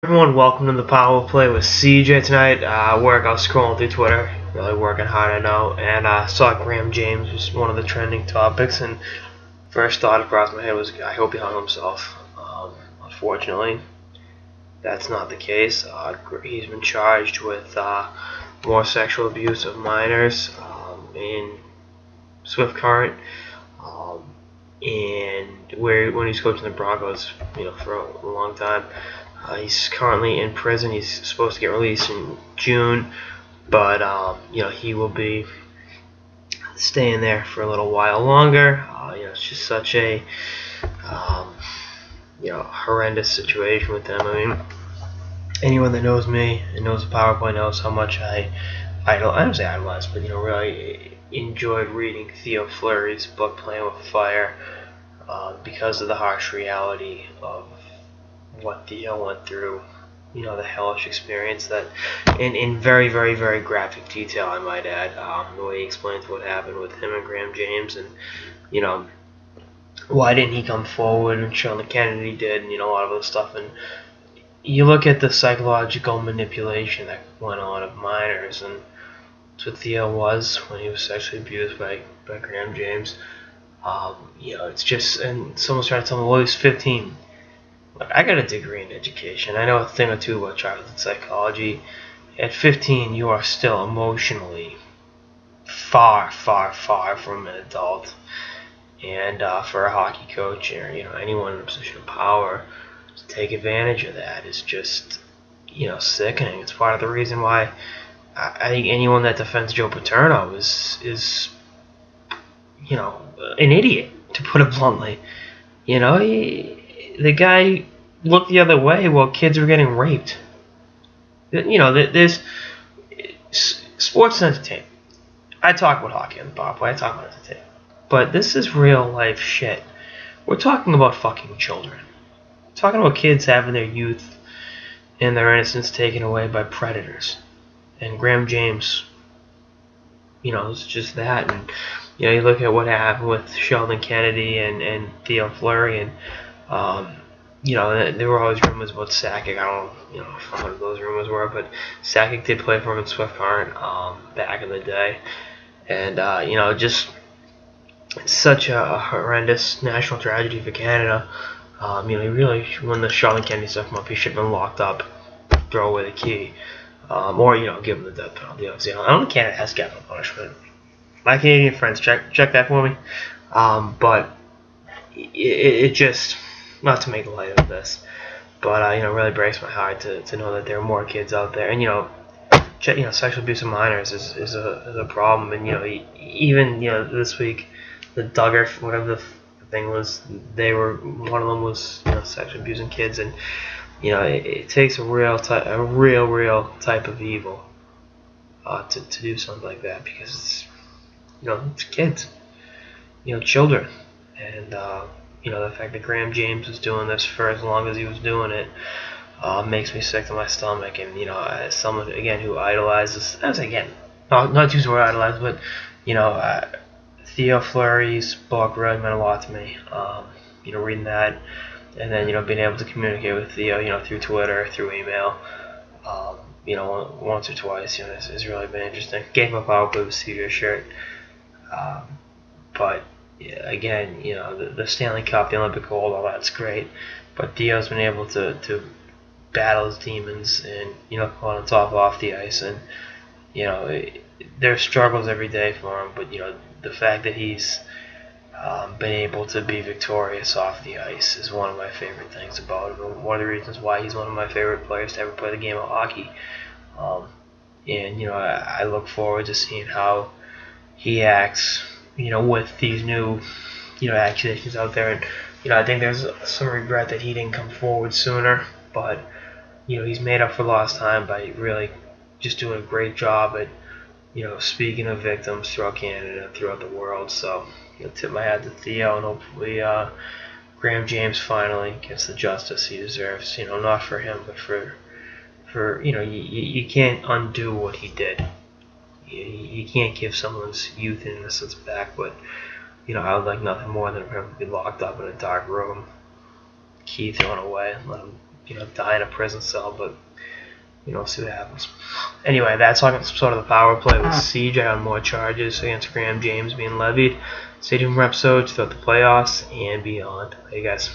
Everyone, welcome to the Power Play with CJ tonight. I was scrolling through Twitter, really working hard, I know, and saw Graham James was one of the trending topics, and first thought across my head was, I hope he hung himself. Unfortunately, that's not the case. He's been charged with more sexual abuse of minors in Swift Current, and when he's coaching the Broncos, for a long time. He's currently in prison. He's supposed to get released in June, but he will be staying there for a little while longer. It's just such a horrendous situation with them. I mean, anyone that knows me and knows the Power Play knows how much I don't say idolize, but really enjoyed reading Theo Fleury's book Playing with Fire because of the harsh reality of what Theo went through, the hellish experience that, in very, very, very graphic detail, I might add, the way he explains what happened with him and Graham James, and, why didn't he come forward, and Sheldon Kennedy did, and, a lot of other stuff, and you look at the psychological manipulation that went on of minors, and that's what Theo was when he was sexually abused by Graham James. It's just, and someone's trying to tell me, well, he's 15. Look, I got a degree in education. I know a thing or two about childhood psychology. At 15, you are still emotionally far, far, far from an adult. And for a hockey coach or anyone in a position of power to take advantage of that is just sickening. It's part of the reason why I think anyone that defends Joe Paterno is an idiot, to put it bluntly. The guy looked the other way while kids were getting raped. There's sports and entertainment. I talk about hockey on the Power Play. I talk about entertainment. But this is real life shit. We're talking about fucking children. We're talking about kids having their youth and their innocence taken away by predators. And Graham James, it's just that. And, you look at what happened with Sheldon Kennedy and Theo Fleury, and, there were always rumors about Sakic. I don't know what those rumors were, but Sakic did play for him in Swift Current back in the day. And, just it's such a horrendous national tragedy for Canada. Really, when the Sheldon Kennedy stuff came up, he should have been locked up, throw away the key, or, give him the death penalty. I don't think Canada has capital punishment. My Canadian friends, check that for me. But it just, not to make light of this, but really breaks my heart to know that there are more kids out there, and sexual abuse of minors is a problem, and even this week, the Duggar, whatever the thing was, one of them was sexually abusing kids, and it takes a real type of evil to do something like that, because it's kids, children, and the fact that Graham James was doing this for as long as he was doing it makes me sick to my stomach. And as someone again who idolizes, not to use the word idolize, but Theo Fleury's book really meant a lot to me. Reading that, and then being able to communicate with Theo, through Twitter, through email, once or twice, it's really been interesting. Gave him a Power Play with CJ shirt, but. Yeah, again, the Stanley Cup, the Olympic gold, all that's great, but Theo's been able to battle his demons and on top off the ice, and there's struggles every day for him, but the fact that he's been able to be victorious off the ice is one of my favorite things about him. One of the reasons why he's one of my favorite players to ever play the game of hockey, and I look forward to seeing how he acts. With these new, accusations out there, and I think there's some regret that he didn't come forward sooner. But he's made up for lost time by really just doing a great job at, speaking of victims throughout Canada and throughout the world. So tip my hat to Theo, and hopefully Graham James finally gets the justice he deserves. Not for him, but for you can't undo what he did. You can't give someone's youth and innocence back, but I would like nothing more than for him to be locked up in a dark room, key thrown away, and let him die in a prison cell, but we'll see what happens. Anyway, that's all sort of the power play with CJ on more charges against Graham James being levied. Stay tuned for episodes throughout the playoffs and beyond. Hey guys.